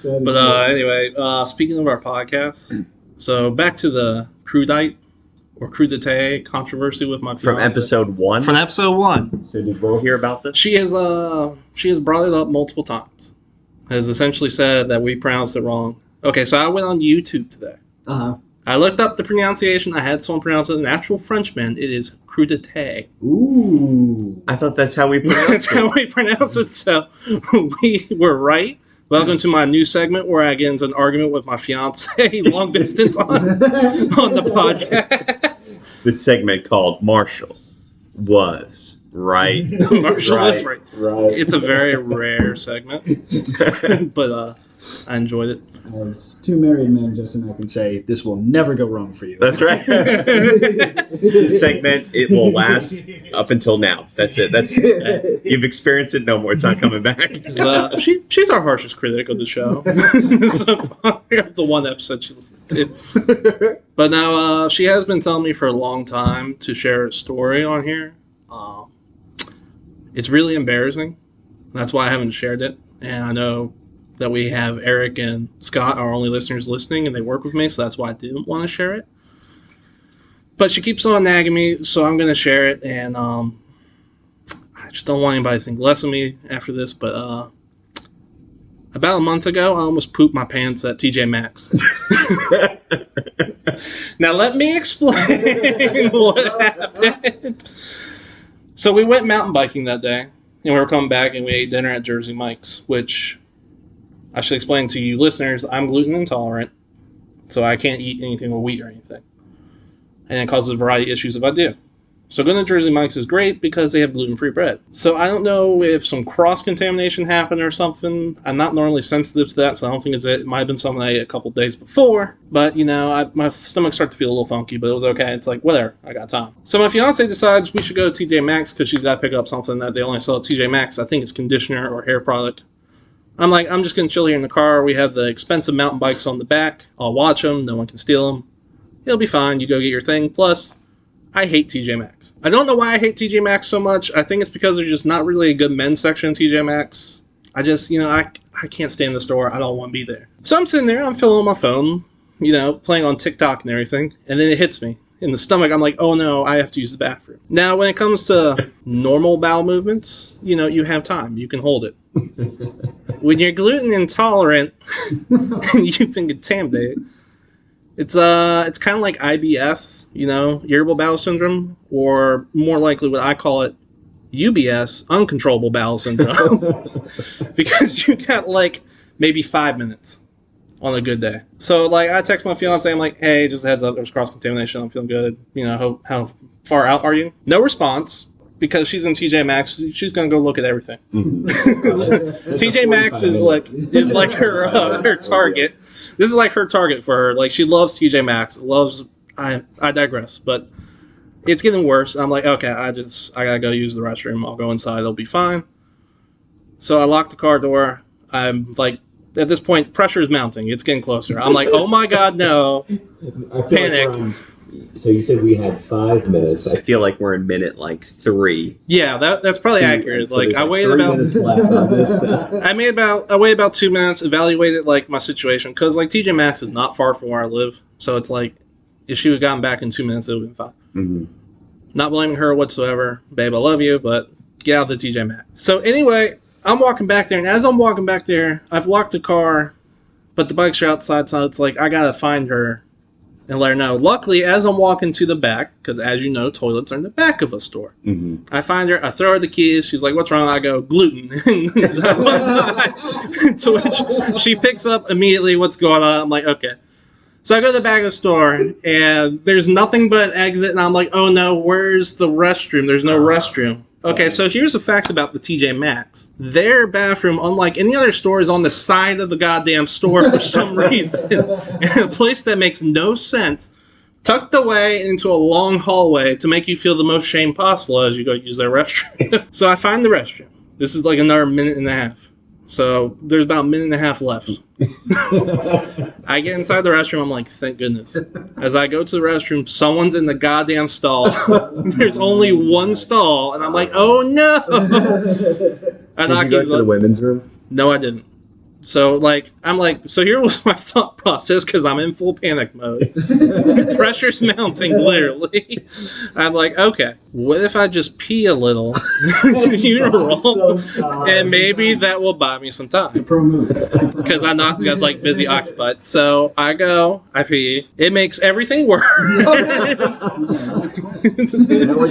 But anyway, speaking of our podcast, so back to the crudite or crudite controversy with my fiance. From episode 1? From episode 1. So did Will hear about this? She has brought it up multiple times. Has essentially said that we pronounced it wrong. Okay, so I went on YouTube today. Uh-huh. I looked up the pronunciation. I had someone pronounce it. An actual Frenchman, it is crudité. Ooh. I thought that's how we pronounce it. That's how we pronounce it, so we were right. Welcome to my new segment where I get into an argument with my fiance long distance on the podcast. This segment called Marshal was right. Marshal is right. Right. It's a very rare segment, but I enjoyed it. As two married men, Justin and I can say, this will never go wrong for you. That's right. This segment, it will last up until now. That's it. You've experienced it no more. It's not coming back. She's our harshest critic of the show. So far, the one episode she listened to. But now she has been telling me for a long time to share a story on here. It's really embarrassing. That's why I haven't shared it. And I know that we have Eric and Scott, our only listeners, listening, and they work with me, so that's why I didn't want to share it. But she keeps on nagging me, so I'm going to share it, and I just don't want anybody to think less of me after this, but about a month ago, I almost pooped my pants at TJ Maxx. Now, let me explain what happened. So we went mountain biking that day, and we were coming back, and we ate dinner at Jersey Mike's, which I should explain to you listeners, I'm gluten intolerant, so I can't eat anything with wheat or anything. And it causes a variety of issues if I do. So going to Jersey Mike's is great because they have gluten-free bread. So I don't know if some cross-contamination happened or something. I'm not normally sensitive to that, so I don't think it might have been something I ate a couple days before. But, my stomach started to feel a little funky, but it was okay. It's like, whatever, I got time. So my fiance decides we should go to TJ Maxx because she's got to pick up something that they only sell at TJ Maxx. I think it's conditioner or hair product. I'm like, I'm just going to chill here in the car. We have the expensive mountain bikes on the back. I'll watch them. No one can steal them. It'll be fine. You go get your thing. Plus, I hate TJ Maxx. I don't know why I hate TJ Maxx so much. I think it's because there's just not really a good men's section in TJ Maxx. I just, I can't stay in the store. I don't want to be there. So I'm sitting there. I'm filling on my phone, playing on TikTok and everything. And then it hits me in the stomach. I'm like, oh no, I have to use the bathroom. Now, when it comes to normal bowel movements, you have time. You can hold it. When you're gluten intolerant and you've been contaminated, it's kind of like IBS, irritable bowel syndrome, or more likely what I call it, UBS, uncontrollable bowel syndrome, because you got maybe 5 minutes on a good day. So I text my fiance, I'm like, hey, just a heads up, there's cross contamination, I'm feeling good. How far out are you? No response. Because she's in TJ Maxx, she's gonna go look at everything. Mm-hmm. TJ Maxx is like her target. This is like her target for her. She loves TJ Maxx. I digress, but it's getting worse. I'm like, okay, I gotta go use the restroom. I'll go inside. It'll be fine. So I lock the car door. I'm like, at this point, pressure is mounting. It's getting closer. I'm like, oh my god, no! Panic. So you said we had 5 minutes. I feel like we're in minute 3. Yeah, that's probably accurate. So I waited about. I waited about 2 minutes, evaluated my situation because TJ Maxx is not far from where I live, so it's if she would have gotten back in 2 minutes, it would have been fine. Mm-hmm. Not blaming her whatsoever, babe. I love you, but get out of the TJ Maxx. So anyway, I'm walking back there, and as I'm walking back there, I've locked the car, but the bikes are outside, so it's I gotta find her and let her know. Luckily, as I'm walking to the back, because as you know, toilets are in the back of a store. Mm-hmm. I find her, I throw her the keys. She's like, what's wrong? I go, gluten. To which she picks up immediately what's going on. I'm like, okay. So I go to the back of the store, and there's nothing but an exit, and I'm like, oh no, where's the restroom? There's no restroom. Okay, so here's a fact about the TJ Maxx. Their bathroom, unlike any other store, is on the side of the goddamn store for some reason. In a place that makes no sense, tucked away into a long hallway to make you feel the most shame possible as you go use their restroom. So I find the restroom. This is another minute and a half. So there's about a minute and a half left. I get inside the restroom. I'm like, thank goodness. As I go to the restroom, someone's in the goddamn stall. There's only one stall. And I'm like, oh no. Did you go to the women's room? No, I didn't. So, like, I'm like, so here was my thought process because I'm in full panic mode. Pressure's mounting, literally. I'm like, okay, what if I just pee a little uniroll, and maybe that will buy me some time. It's a pro move. Because I was like busy occupied. So I go, I pee. It makes everything worse. Now we're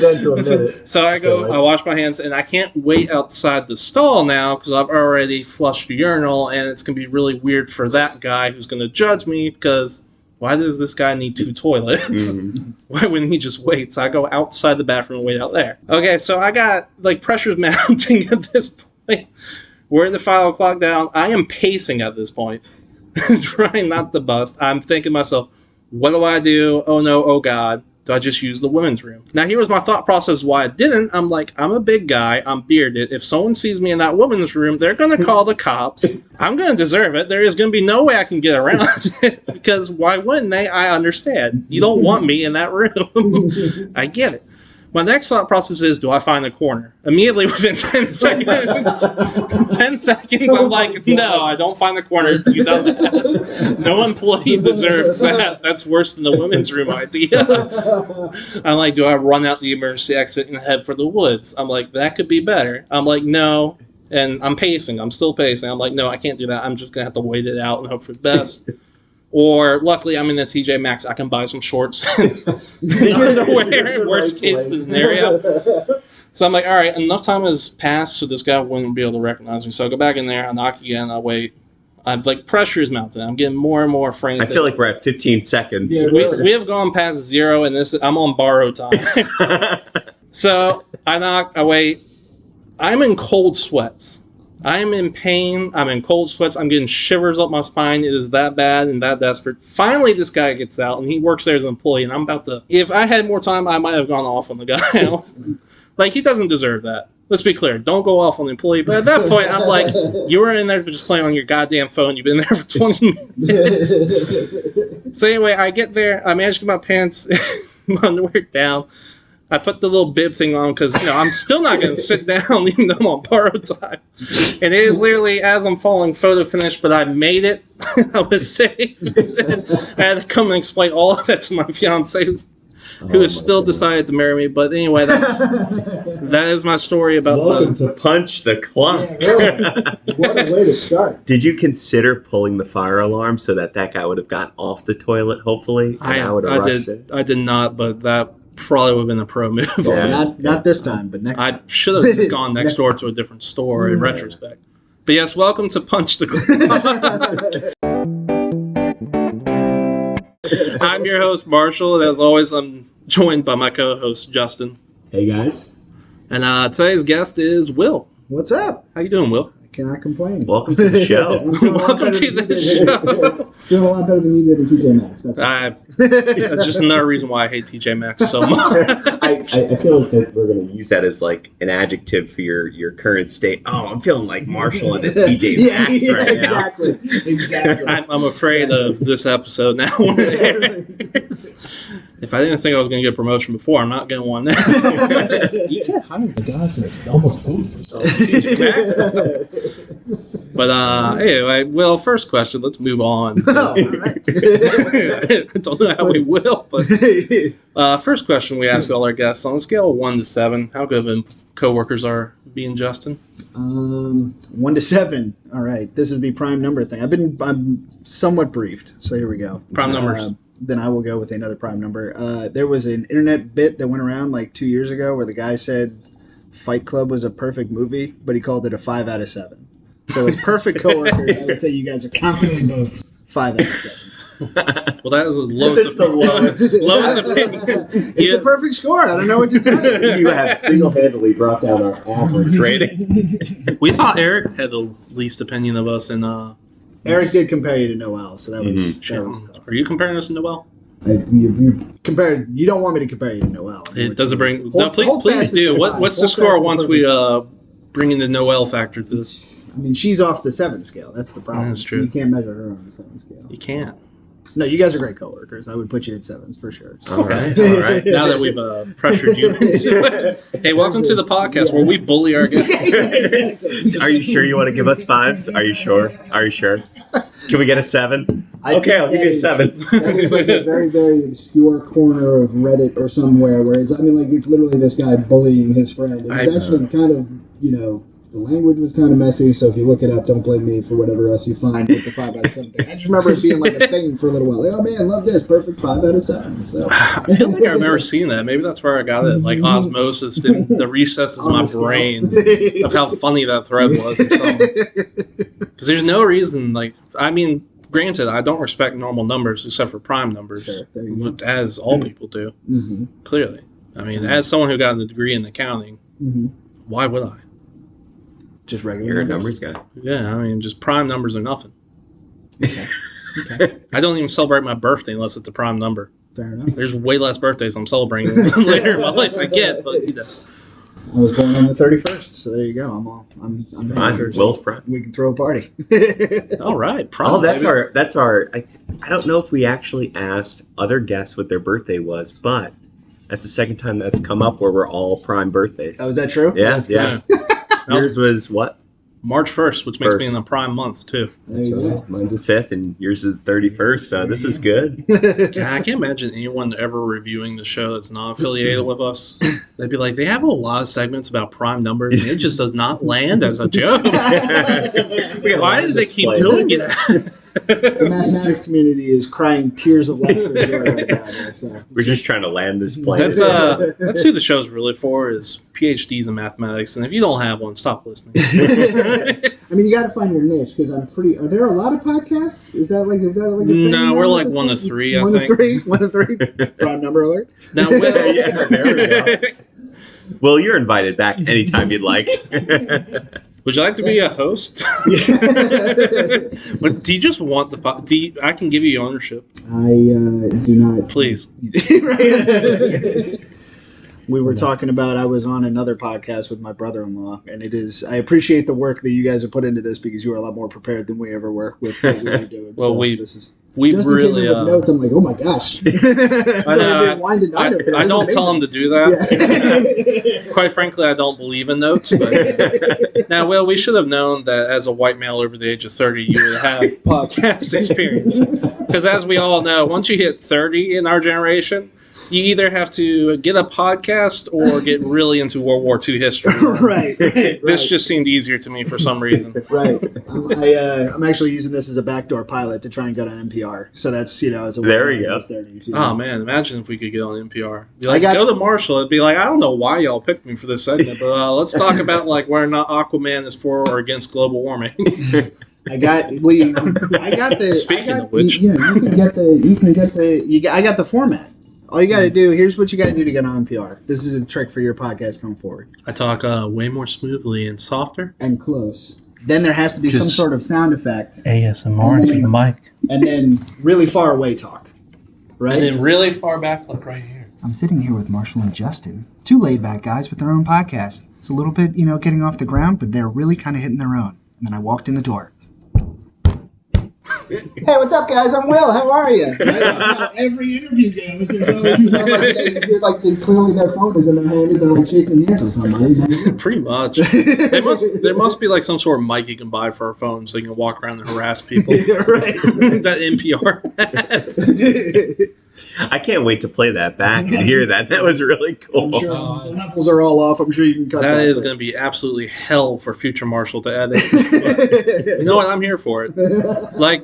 down to a minute. So I go, I wash my hands, and I can't wait outside the stall now because I've already flushed the urinal, and it's going to be really weird for that guy who's going to judge me because why does this guy need 2 toilets? Why wouldn't he just wait? So I go outside the bathroom and wait out there. Okay, so I got, like, pressure's mounting at this point. We're in the 5 o'clock down. I am pacing at this point, trying not to bust. I'm thinking to myself, what do I do? Oh no, oh God. Do I just use the women's room? Now, here was my thought process why I didn't. I'm like, I'm a big guy. I'm bearded. If someone sees me in that women's room, they're going to call the cops. I'm going to deserve it. There is going to be no way I can get around it because why wouldn't they? I understand. You don't want me in that room. I get it. My next thought process is, do I find a corner? Immediately within 10 seconds, I'm like, no, I don't find the corner. You dumbass. No employee deserves that. That's worse than the women's room idea. I'm like, do I run out the emergency exit and head for the woods? I'm like, that could be better. I'm like, no. And I'm pacing. I'm still pacing. I'm like, no, I can't do that. I'm just going to have to wait it out and hope for the best. Or, luckily, I'm in the TJ Maxx. I can buy some shorts and underwear, worst case scenario. So I'm like, all right, enough time has passed so this guy wouldn't be able to recognize me. So I go back in there, I knock again, I wait. I'm like, pressure is mounting. I'm getting more and more frantic. I feel like we're at 15 seconds. Yeah, we have gone past 0, and I'm on borrowed time. So I knock, I wait. I'm in cold sweats. I'm in pain. I'm in cold sweats. I'm getting shivers up my spine. It is that bad and that desperate. Finally, this guy gets out, and he works there as an employee, and I'm about to... If I had more time, I might have gone off on the guy. Like, he doesn't deserve that. Let's be clear. Don't go off on the employee. But at that point, I'm like, you were in there just playing on your goddamn phone. You've been there for 20 minutes. So anyway, I get there. I manage to get my pants, my underwear down. I put the little bib thing on because, I'm still not going to sit down even though I'm on borrowed time. And it is literally as I'm falling photo finish, but I made it. I was safe. I had to come and explain all of that to my fiance, who has still decided to marry me. But anyway, that is my story about Welcome to punch the clock. Yeah, really. What a way to start. Did you consider pulling the fire alarm so that guy would have gotten off the toilet, hopefully? And I would have rushed it? I did not, but that probably would have been a pro move. Yes. Not this time, but next time. I should have just gone next door to a different store in retrospect. But yes, welcome to Punch the Clock. I'm your host, Marshall, and as always, I'm joined by my co-host, Justin. Hey, guys. And today's guest is Will. What's up? How you doing, Will? I cannot complain. Welcome to the show. Welcome to the show. Doing a lot better than you did in TJ Maxx. That's just another reason why I hate TJ Maxx so much. I feel like that we're going to Use that as like an adjective for your current state. Oh, I'm feeling like Marshall and the TJ Maxx right now. Exactly. I'm afraid of this episode now. When it airs. If I didn't think I was going to get a promotion before, I'm not getting one now. You can't hire the guys that almost moved themselves. TJ Maxx. But anyway, well, first question. Let's move on. I don't know how we will, but first question we ask all our guests: on a scale of 1 to 7, how good of coworkers are being Justin? 1 to 7. All right, this is the prime number thing. I'm somewhat briefed, so here we go. Prime numbers. Then I will go with another prime number. There was an internet bit that went around like 2 years ago where the guy said Fight Club was a perfect movie, but he called it a 5 out of 7. So as perfect coworkers, I would say you guys are confidently both 5 out of 7s. Well, that is the lowest opinion. It's a perfect score. I don't know what to tell you. You have single-handedly brought down our average Rating. We thought Eric had the least opinion of us, and Eric did compare you to Noel, so that was tough. Are you comparing us to Noel? You don't want me to compare you to Noel. It doesn't bring. Hold Please fast do. to What's the Hold score fast once to we bring in the Noel factor to this? I mean, she's off the 7 scale. That's the problem. That's true. You can't measure her on the 7 scale. You can't. No, you guys are great coworkers. I would put you at 7s for sure. All right, all right. Now that we've pressured you. Hey, welcome to the podcast where we bully our guests. Are you sure you want to give us 5s? Are you sure? Are you sure? Can we get a 7? Okay, I'll give you a 7. That is like a very, very obscure corner of Reddit or somewhere. Whereas, I mean, like, it's literally this guy bullying his friend. It's actually kind of, the language was kind of messy, so if you look it up, don't blame me for whatever else you find with the 5 out of 7 thing. I just remember it being like a thing for a little while. Like, oh man, love this, perfect 5 out of 7. So I feel like I remember seeing that. Maybe that's where I got it, like osmosis in the recesses of my brain of how funny that thread was or something. Because there's no reason, granted, I don't respect normal numbers except for prime numbers, Sure, as all people do, clearly. I mean, as someone who got a degree in accounting, why would I? Just regular You're a numbers guy. Yeah, I mean, just prime numbers are nothing. Okay. I don't even celebrate my birthday unless it's a prime number. Fair enough. There's way less birthdays I'm celebrating later in my life I get, but I was born on the 31st, so there you go. I'm Will's prime. We can throw a party. All right, prime. Oh, that's our. I don't know if we actually asked other guests what their birthday was, but that's the second time that's come up where we're all prime birthdays. Oh, is that true? Yeah, yeah. Yours was what? March 1st, which makes me in the prime month, too. There you go. Mine's the 5th, and yours is the 31st, so this is good. I can't imagine anyone ever reviewing the show that's not affiliated with us. They'd be like, they have a lot of segments about prime numbers, and it just does not land as a joke. Why did they keep doing it? The mathematics community is crying tears of laughter right now. So. We're just trying to land this plane. That's who the show's really for, is PhDs in mathematics, and if you don't have one, stop listening. I mean, you got to find your niche, because are there a lot of podcasts? Is that like a thing? No, we're like 1 to 3, I think. 1 to 3? Prime number alert? Now, Will, there we go. Well, you're invited back anytime you'd like. Would you like to be a host? But do you just want the I can give you ownership. I do not. Please. We were talking about, I was on another podcast with my brother-in-law, and I appreciate the work that you guys have put into this, because you are a lot more prepared than we ever were with what we were doing. Well, so we just really with notes. I'm like, oh my gosh. I don't tell them to do that. Yeah. Quite frankly, I don't believe in notes. But now, Will, we should have known that as a white male over the age of 30, you would have podcast experience. Because as we all know, once you hit 30 in our generation, you either have to get a podcast or get really into World War II history. Right. This just seemed easier to me for some reason. Right. I'm actually using this as a backdoor pilot to try and go to NPR. So that's, as a there we go. 30s, Oh, man. Imagine if we could get on NPR. Be like, go to Marshal. It'd be like, I don't know why y'all picked me for this segment, but let's talk about where Aquaman is for or against global warming. I got the. Speaking of which, I got the format. All you got to do, here's what you got to do to get on NPR. This is a trick for your podcast going forward. I talk way more smoothly and softer. And close. Then there has to be some sort of sound effect. ASMR to the mic. And then really far away talk. Right? And then really far back, like right here. I'm sitting here with Marshall and Justin. 2 laid-back guys with their own podcast. It's a little bit, getting off the ground, but they're really kind of hitting their own. And then I walked in the door. Hey, what's up, guys? I'm Will. How are you? Right? That's how every interview goes. There's always, clearly their phone is in their hand and they're shaking hands with somebody. Pretty much. There must be some sort of mic you can buy for our phone so you can walk around and harass people. Right. That NPR has. I can't wait to play that back and hear that. That was really cool. I'm sure the knuckles are all off. I'm sure you can cut that. That is going to be absolutely hell for future Marshall to edit. You know what? I'm here for it.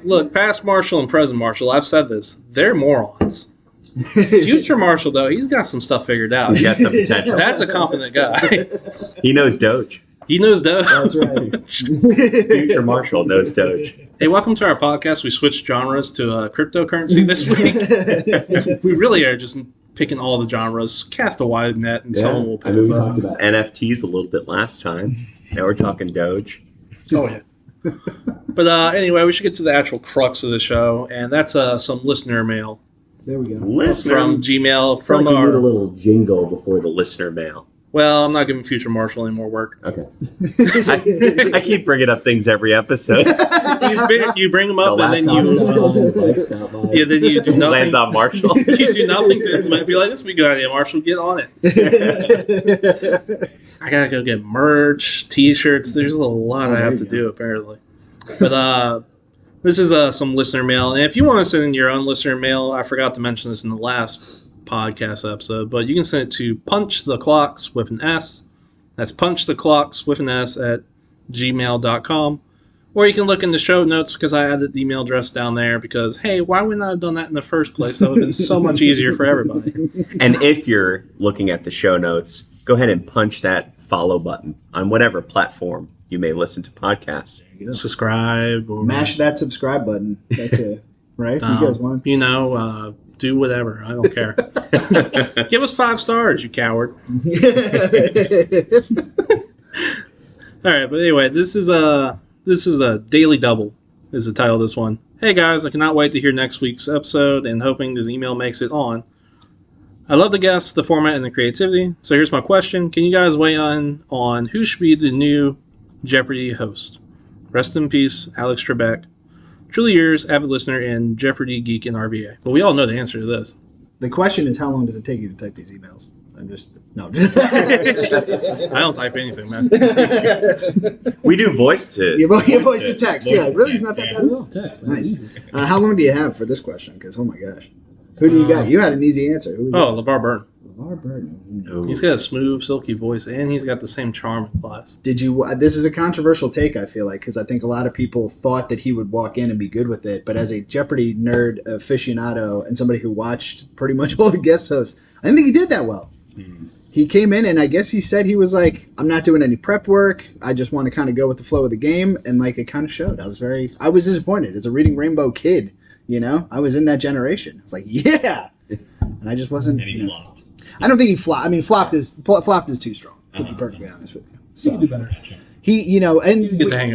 Look, past Marshall and present Marshall, I've said this. They're morons. Future Marshall, though, he's got some stuff figured out. He's got some potential. That's a competent guy. He knows Doge. He knows Doge. That's right. Future Marshall knows Doge. Hey, welcome to our podcast. We switched genres to cryptocurrency this week. We really are just picking all the genres. Cast a wide net, and someone will pick us up. We talked about NFTs a little bit last time. Now we're talking Doge. Oh, yeah. But anyway, we should get to the actual crux of the show, and that's some listener mail. There we go. Listener from Gmail. From we need a little jingle before the listener mail. Well, I'm not giving future Marshal any more work. Okay. I keep bringing up things every episode. You bring them up, The and then then you do nothing. Lands on Marshall. You do nothing to be like, this would be a good idea, Marshall. Get on it. I gotta go get merch, T-shirts. There's a lot I have to do apparently. But this is some listener mail, and if you want to send in your own listener mail, I forgot to mention this in the last podcast episode, but you can send it to punchtheclocks with an S. That's punchtheclocks with an S at gmail.com. Or you can look in the show notes because I added the email address down there because, hey, why would not have done that in the first place? That would have been so much easier for everybody. And if you're looking at the show notes, go ahead and punch that follow button on whatever platform you may listen to podcasts. Subscribe. Or mash that subscribe button. That's it. Right? You guys want? Do whatever. I don't care. Give us 5 stars, you coward. All right, but anyway, this is a Daily Double is the title of this one. Hey guys, I cannot wait to hear next week's episode and hoping this email makes it on. I love the guests, the format, and the creativity. So here's my question. Can you guys weigh on who should be the new Jeopardy host? Rest in peace, Alex Trebek. Truly yours, avid listener, and Jeopardy geek in RVA. But we all know the answer to this. The question is, how long does it take you to type these emails? I don't type anything, man. We do voice to voice to text. Yeah, really, it's not that bad at all. Text, man. Nice. Easy. How long do you have for this question? Because oh my gosh, who do you got? You had an easy answer. LeVar Burton. LeVar Burton. No. He's got a smooth, silky voice, and he's got the same charm in class. Did you? This is a controversial take, I feel like, because I think a lot of people thought that he would walk in and be good with it. But as a Jeopardy nerd aficionado and somebody who watched pretty much all the guest hosts, I didn't think he did that well. He came in and I guess he said he was like, I'm not doing any prep work. I just want to kind of go with the flow of the game. And like it kind of showed. I was disappointed as a Reading Rainbow kid. You know, I was in that generation. I was like, yeah. And I just wasn't. And he flopped. I don't think he flopped. I mean, flopped is too strong, to be perfectly honest with you. So, He can do better.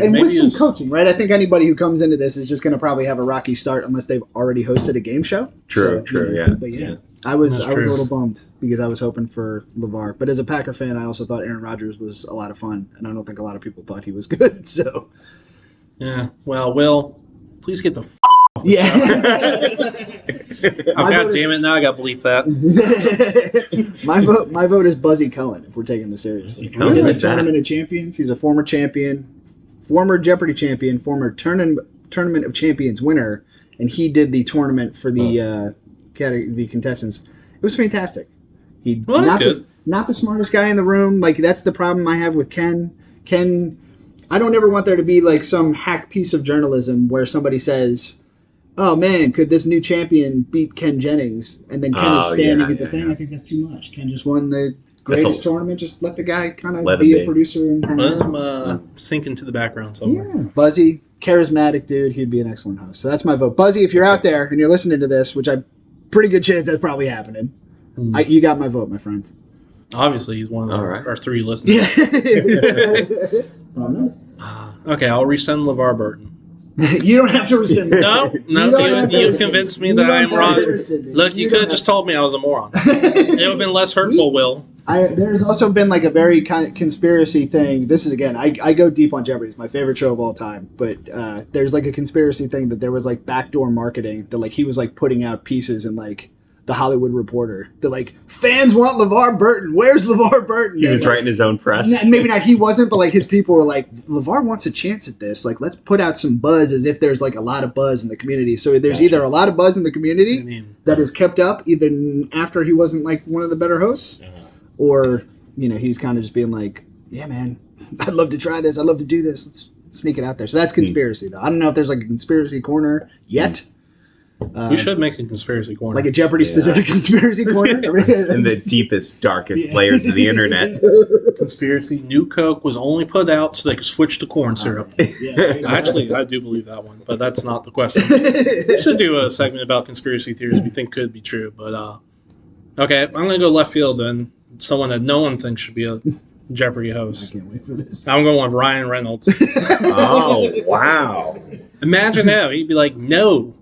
and with some coaching, right? I think anybody who comes into this is just going to probably have a rocky start unless they've already hosted a game show. True, yeah. But yeah. I was That's a true. little bummed because I was hoping for LeVar. But as a Packer fan, I also thought Aaron Rodgers was a lot of fun, and I don't think a lot of people thought he was good. So Yeah. Well, Will, please get the off the yeah. Oh, God damn it! Now I got to bleep that. My vote is Buzzy Cohen. If we're taking this seriously, he Cohen? did the Who's that? Tournament of Champions. He's a former champion, former Jeopardy champion, former Tournament of Champions winner, and he did the tournament for the contestants. It was fantastic. Well, that's good. Not the smartest guy in the room. Like that's the problem I have with Ken. Ken, I don't ever want there to be like some hack piece of journalism where somebody says, "Oh man, could this new champion beat Ken Jennings?" And then Ken is standing at the thing. I think that's too much. Ken just won the greatest tournament. Just let the guy kind of be a producer and hang Let out. him sink into the background somewhere. Yeah, Buzzy, charismatic dude. He'd be an excellent host. So that's my vote. Buzzy, if you're out there and you're listening to this, which I'm pretty good chance that's probably happening, you got my vote, my friend. Obviously, he's one of our 3 listeners. Yeah. Okay, I'll resend LeVar Burton. You don't have to rescind it. No, you convinced me that I'm wrong. Look, you could have just told me I was a moron. It would have been less hurtful, Will. There's also been like a very kind of conspiracy thing. This is, again, I go deep on Jeopardy. It's my favorite show of all time. But there's like a conspiracy thing that there was like backdoor marketing that like he was like putting out pieces in like the Hollywood Reporter that like fans want LeVar Burton. Where's LeVar Burton? He was writing his own press. Maybe not he wasn't, but like his people were like, LeVar wants a chance at this. Like let's put out some buzz as if there's like a lot of buzz in the community. So there's either a lot of buzz in the community that is kept up even after he wasn't like one of the better hosts, or he's kind of just being like, yeah man, I'd love to try this. I'd love to do this. Let's sneak it out there. So that's conspiracy though. I don't know if there's like a conspiracy corner yet. We should make a conspiracy corner. Like a Jeopardy-specific conspiracy corner? In the deepest, darkest layers of the internet. Conspiracy. New Coke was only put out so they could switch to corn syrup. Actually, I do believe that one, but that's not the question. We should do a segment about conspiracy theories we think could be true. But okay, I'm going to go left field then. Someone that no one thinks should be a Jeopardy host. I can't wait for this. I'm going with Ryan Reynolds. Oh, wow. Imagine him. He'd be like, no.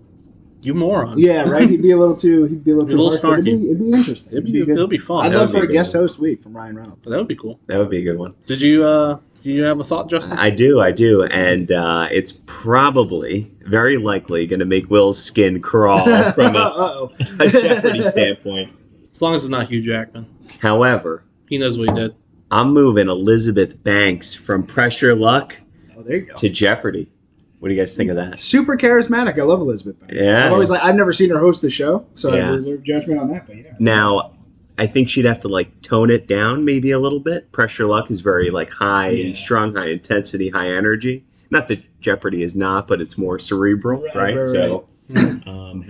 You moron. Yeah, right. He'd be a little too. little harsh, but snarky. It'd be interesting. It'll be fun. I'd That love would for be a a guest good one. host week from Ryan Reynolds. That would be cool. That would be a good one. Did you have a thought, Justin? I do, and it's probably very likely going to make Will's skin crawl from a Jeopardy standpoint. As long as it's not Hugh Jackman. However, He knows what he did. I'm moving Elizabeth Banks from Pressure Luck Oh, there you go. to Jeopardy. What do you guys think of that? Super charismatic. I love Elizabeth Banks. Yeah. I've never seen her host the show, so Yeah. I reserve judgment on that. But yeah. Now, I think she'd have to tone it down maybe a little bit. Pressure Luck is very high strung, high intensity, high energy. Not that Jeopardy is not, but it's more cerebral, right? So,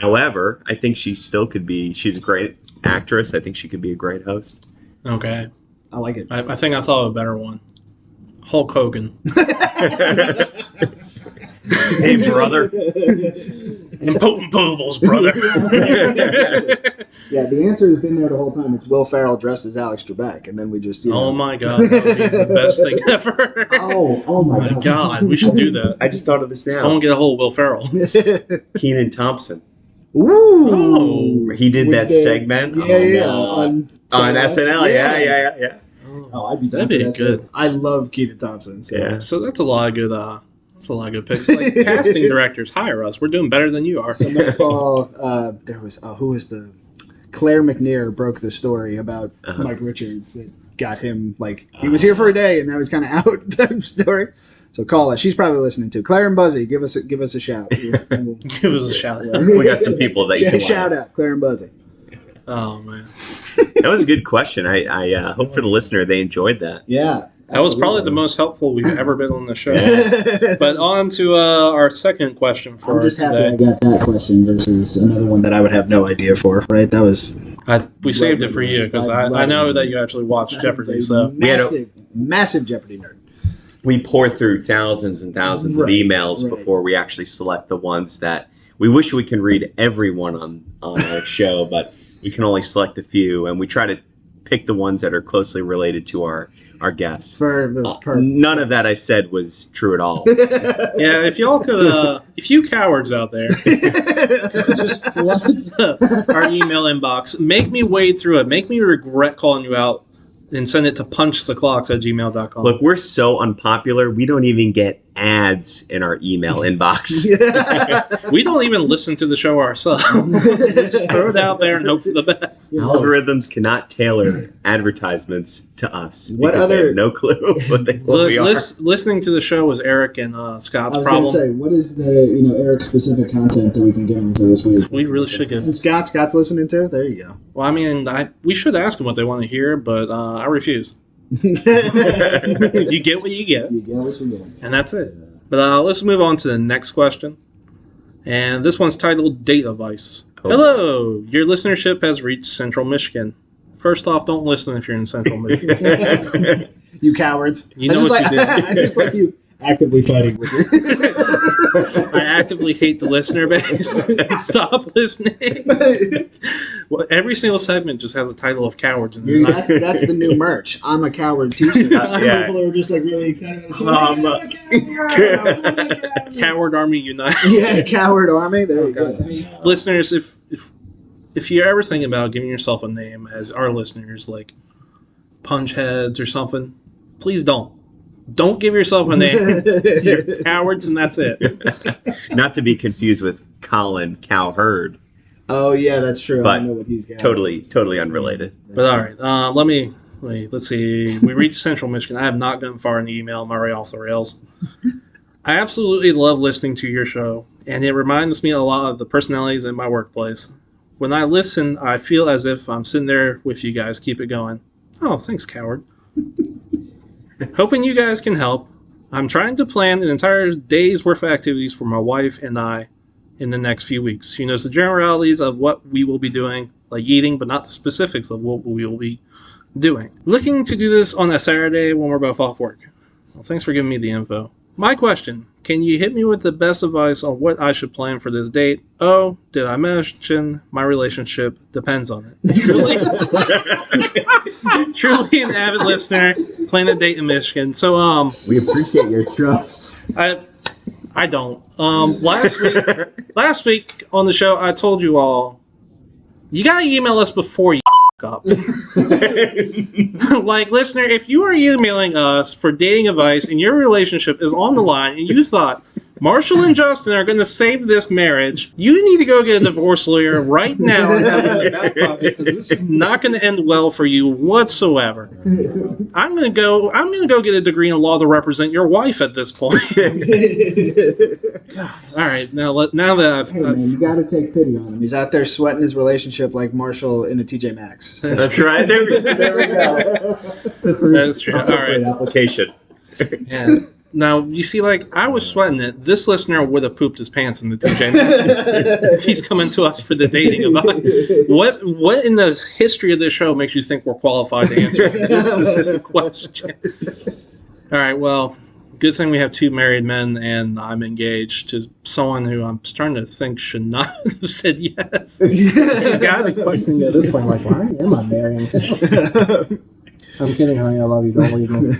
however, I think she still could be. She's a great actress. I think she could be a great host. Okay. I like it. I think I thought of a better one. Hulk Hogan. Hey, brother. Impotent Poobles, brother. Yeah, the answer has been there the whole time. It's Will Ferrell dressed as Alex Trebek, and then we just. Oh my god, that would be the best thing ever. Oh my god, we should do that. I just thought of this now. Someone get a hold of Will Ferrell. Keenan Thompson. Ooh. He did With that the- segment Yeah. on SNL. Yeah. Oh, I'd be down That'd for be that good. too. I love Kenan Thompson. So. Yeah. So that's a lot of good. That's a lot of good picks. Casting directors, hire us. We're doing better than you are. Somebody call. There was who was the Claire McNear broke the story about Mike Richards that got him he was here for a day and now he's kind of out type story. So call us. She's probably listening too. Claire and Buzzy, give us a shout. Give us a shout. We got some people that you can shout out, Claire and Buzzy. Oh man, That was a good question. I hope for the listener they enjoyed that. Yeah. that was probably the most helpful we've ever been on the show. Yeah. But on to our second question for I'm just happy today. I got that question versus another one that I would have no idea for. Right? That was We saved it for you because I know that you actually watched Jeopardy. So massive Jeopardy nerd. We pour through thousands and thousands of emails before we actually select the ones that we wish we can read everyone on our show, but we can only select a few, and we try to pick the ones that are closely related to our guests. None of that I said was true at all. yeah, if y'all could, if you cowards out there, just flood our email inbox, make me wade through it, make me regret calling you out, and send it to punchtheclocks@gmail.com. Look, we're so unpopular, we don't even get ads in our email inbox. We don't even listen to the show ourselves. We just throw it out there and hope for the best. Algorithms cannot tailor advertisements to us What because they other- have no clue what we are. Listening to the show was Eric and Scott's I was problem. going to say, what is the Eric specific content that we can give him for this week? We really should give. And Scott's listening too. There you go. Well, I mean, we should ask them what they want to hear, but I refuse. You You get what you get, get what you get. and that's it. But let's move on to the next question. And this one's titled Date Advice. Oh. Hello, your listenership has reached Central Michigan. First off, don't listen if you're in Central Michigan. You cowards. You know what you did. I just like you actively fighting with you. I actively hate the listener base. Stop listening. Well, every single segment just has a title of cowards in it. That's the new merch. I'm a coward t-shirt. Yeah. People are just really excited. Coward Army United. Yeah, coward army. There you go. Listeners, if you're ever thinking about giving yourself a name as our listeners, like Punch Heads or something, please don't. Don't give yourself a name. You're cowards, and that's it. Not to be confused with Colin Cowherd. Oh yeah, that's true. But I know what he's got. Totally unrelated. But all right, let's see. We reached Central Michigan. I have not gone far in the email. I'm already off the rails. I absolutely love listening to your show, and it reminds me a lot of the personalities in my workplace. When I listen, I feel as if I'm sitting there with you guys. Keep it going. Oh, thanks, coward. Hoping you guys can help. I'm trying to plan an entire day's worth of activities for my wife and I in the next few weeks. She knows the generalities of what we will be doing, like eating, but not the specifics of what we will be doing. Looking to do this on a Saturday when we're both off work. Well, thanks for giving me the info. My question, can you hit me with the best advice on what I should plan for this date? Oh, did I mention my relationship depends on it? Truly an avid listener, planning a date in Michigan. So, We appreciate your trust. I I don't. Last week on the show, I told you all, you gotta email us before you up. Like, listener, if you are emailing us for dating advice and your relationship is on the line and you thought Marshall and Justin are going to save this marriage, you need to go get a divorce lawyer right now and have it in the back pocket, because this is not going to end well for you whatsoever. I'm going to go get a degree in law to represent your wife at this point. All right, now that I've man, you got to take pity on him. He's out there sweating his relationship like Marshall in a TJ Maxx. So. That's right. There we go. That's true. All right. Application. Yeah. Now, you see, like, I was sweating it. This listener would have pooped his pants in the TJ Maxx if he's coming to us for the dating advice. What in the history of this show makes you think we're qualified to answer this specific question? All right, well, good thing we have two married men, and I'm engaged to someone who I'm starting to think should not have said yes. She's got to be questioning at this point, like, why am I marrying him? I'm kidding, honey. I love you. Don't leave me.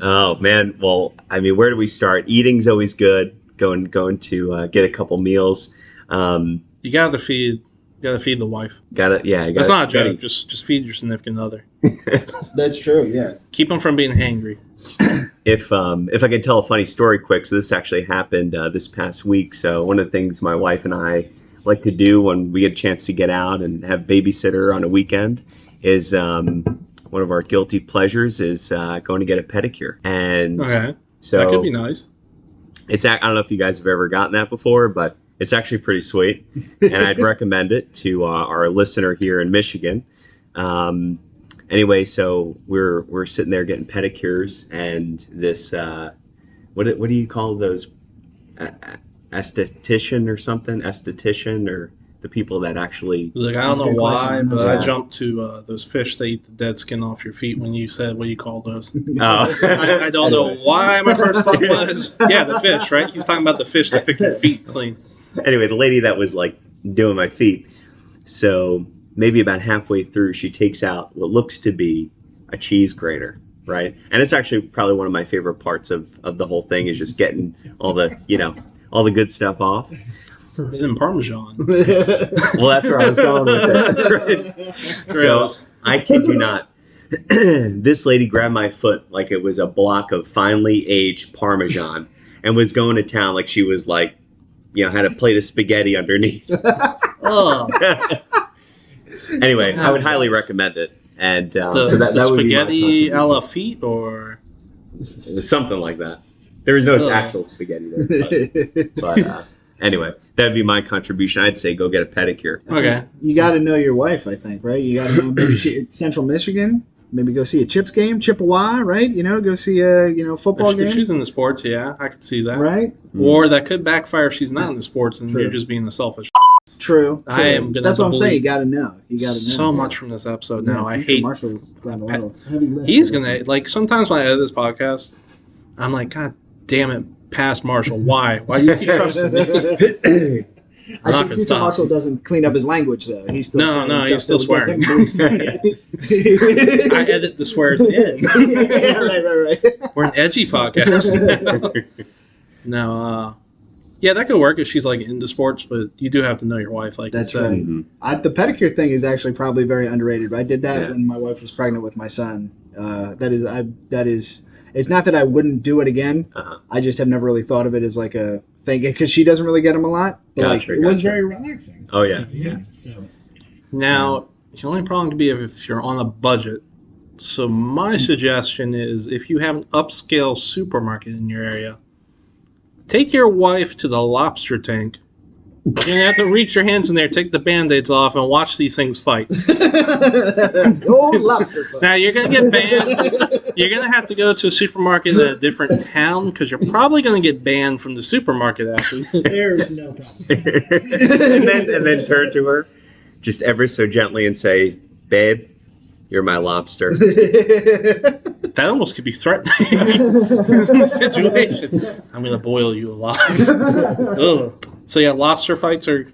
Oh man, well, I mean, where do we start? Eating's always good. Going to get a couple meals. You gotta feed the wife. That's not a joke. Just feed your significant other. That's true. Yeah. Keep them from being hangry. If I could tell a funny story quick, so this actually happened this past week. So one of the things my wife and I like to do when we get a chance to get out and have babysitter on a weekend is one of our guilty pleasures is going to get a pedicure. And so that could be nice. I don't know if you guys have ever gotten that before, but it's actually pretty sweet, and I'd recommend it to our listener here in Michigan. Anyway, so we're sitting there getting pedicures, and this what do you call those, esthetician or something? Esthetician, or the people that actually... Like, I don't know why, but I jumped to those fish that eat the dead skin off your feet when you said, what do you call those? Oh. I don't know why my first thought was, yeah, the fish, right? He's talking about the fish that pick your feet clean. Anyway, the lady that was, like, doing my feet, so maybe about halfway through, she takes out what looks to be a cheese grater, right? And it's actually probably one of my favorite parts of the whole thing is just getting all the good stuff off. Forbidden Parmesan. Well, that's where I was going with it. Right? So, I kid you not, this lady grabbed my foot like it was a block of finely aged Parmesan and was going to town like she was like, had a plate of spaghetti underneath. Oh. Anyway, I would highly recommend it. And so that would be spaghetti a la feet, or something like that. There was no actual spaghetti there, but anyway, that'd be my contribution. I'd say go get a pedicure. Okay. You got to know your wife, I think, right? You got to know maybe Central Michigan. Maybe go see a Chips game, Chippewa, right? Go see a football game. If she's in the sports, yeah, I could see that. Right? Or that could backfire if she's not in the sports and you're just being the selfish. True. I am gonna. That's what I'm saying. You got to know. So much from this episode now. I hate. Marshall's got a little heavy lift. He's gonna sometimes when I edit this podcast, I'm like, God damn it, past Marshall. Why? Why do you keep trusting me? I see future Marshall doesn't clean up his language though. He's still he's still swearing. I edit the swears in. Right. We're an edgy podcast. No, yeah, that could work if she's like into sports, but you do have to know your wife. Like that's right. Mm-hmm. The pedicure thing is actually probably very underrated. I did that when my wife was pregnant with my son. That is. It's not that I wouldn't do it again. I just have never really thought of it as like a thing because she doesn't really get them a lot. But it was very relaxing. Oh yeah. Now the only problem could be if you're on a budget. So my suggestion is if you have an upscale supermarket in your area, take your wife to the lobster tank. You're going to have to reach your hands in there, take the Band-Aids off, and watch these things fight. Old lobster fight. Now, you're going to get banned. You're going to have to go to a supermarket in a different town, because you're probably going to get banned from the supermarket after. There's no problem. and then turn to her, just ever so gently, and say, babe, you're my lobster. That almost could be threatening in the situation. I'm going to boil you alive. Ugh. So yeah, lobster fights are...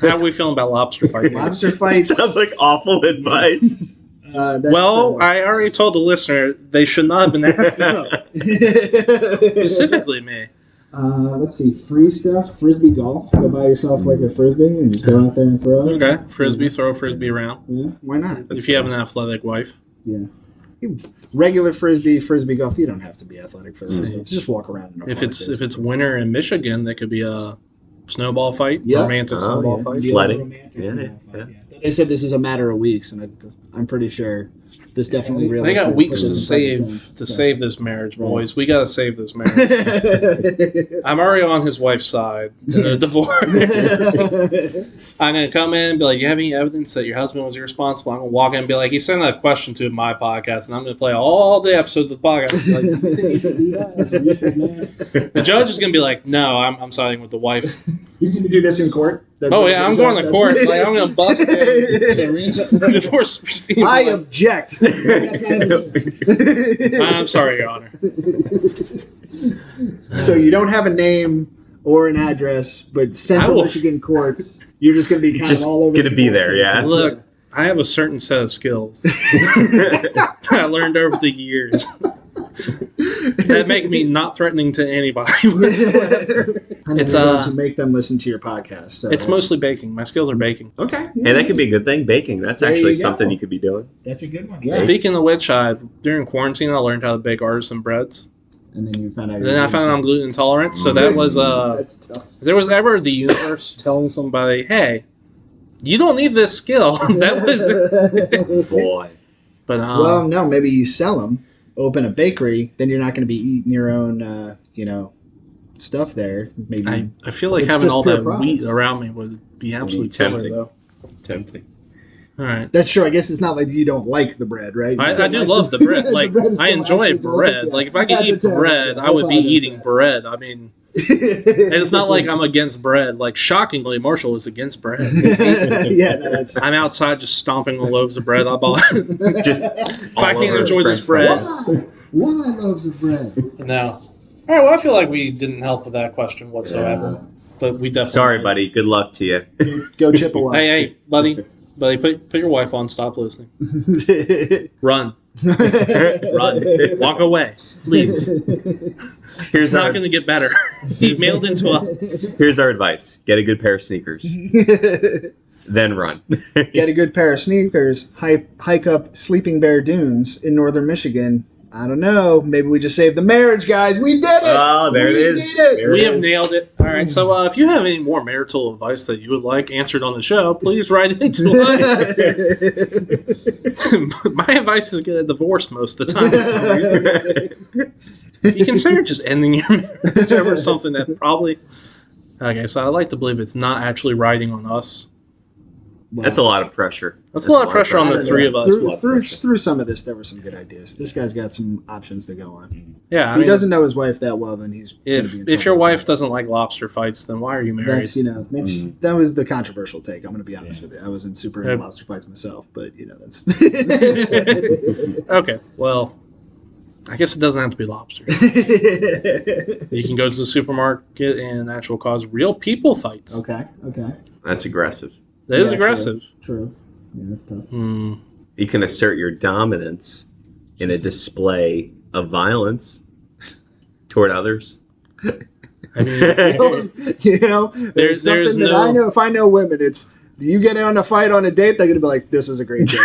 How are we feeling about lobster fights? Lobster fights... Sounds like awful advice. I already told the listener they should not have been asking up. Specifically me. Let's see, free stuff, frisbee golf. Go buy yourself like a frisbee and just go out there and throw it. Okay, frisbee, throw a frisbee around. Yeah, why not? If you have an athletic wife. Yeah. Regular frisbee golf. You don't have to be athletic for this. Just walk around. In a If park, it's winter in Michigan, that could be a snowball fight, romantic snowball fight. Sledding. Yeah. They said this is a matter of weeks, and I'm pretty sure this definitely really. They got weeks to save this marriage, boys. We got to save this marriage. I'm already on his wife's side in the divorce. I'm going to come in and be like, you have any evidence that your husband was irresponsible? I'm going to walk in and be like, he sent a question to my podcast, and I'm going to play all the episodes of the podcast. Like, you think you should do that? The judge is going to be like, no, I'm siding with the wife. You can do this in court? I'm going to court. Like, I'm going to bust the divorce proceeding. I object. I'm sorry, Your Honor. So you don't have a name or an address, but Central Michigan courts, you're just going to be kind of all over. Just going to be there, yeah. Look, I have a certain set of skills that I learned over the years that make me not threatening to anybody whatsoever. It's to make them listen to your podcast. So it's mostly baking. My skills are baking. Okay. Hey, that could be a good thing, baking. That's actually something you could be doing. That's a good one. Yeah. Speaking of which, during quarantine, I learned how to bake artisan breads. And then you found out. I found out I'm gluten intolerant. So that was That's tough. if there was ever the universe telling somebody, "Hey, you don't need this skill." That was it. Boy. But well, no, maybe you sell them, open a bakery, then you're not going to be eating your own, stuff there. Maybe I feel like having all that wheat around me would be absolutely tempting. Though. Tempting. All right. That's true. I guess it's not like you don't like the bread, right? I do love the bread. Like, I enjoy bread. Like, if I could eat bread, I would be eating bread. I mean, it's not like I'm against bread. Like, shockingly, Marshall is against bread. I'm outside just stomping on loaves of bread I bought. Just if I can't enjoy this bread. Why loaves of bread? No. All right, well, I feel like we didn't help with that question whatsoever. Yeah. But we definitely... Sorry, buddy. Good luck to you. Go Chippewa. Hey, buddy. Buddy, put your wife on. Stop listening. Run. Run. Walk away. Please. It's not going to get better. He mailed into us. Here's our advice. Get a good pair of sneakers. Then run. Get a good pair of sneakers. Hike up Sleeping Bear Dunes in northern Michigan. I don't know. Maybe we just saved the marriage, guys. We did it. Oh, there it is. We have nailed it. All right. So if you have any more marital advice that you would like answered on the show, please write into us. My advice is get a divorce most of the time for some reason. If you consider just ending your marriage over something that probably... Okay, so I like to believe it's not actually riding on us. Well, that's a lot of pressure. That's a lot of pressure on the three of us. Through some of this, there were some good ideas. This guy's got some options to go on. Yeah, if he doesn't know his wife that well, then he's if your wife doesn't like lobster fights, then why are you married? That was the controversial take. I'm going to be honest with you. I wasn't super into lobster fights myself, but that's okay. Well, I guess it doesn't have to be lobster. You can go to the supermarket and actually cause real people fights. Okay. That's aggressive. That is aggressive. True. Yeah, that's tough. You can assert your dominance in a display of violence toward others. I mean, there's something that I know. If I know women, it's you get on a fight on a date, they're gonna be like, "This was a great date."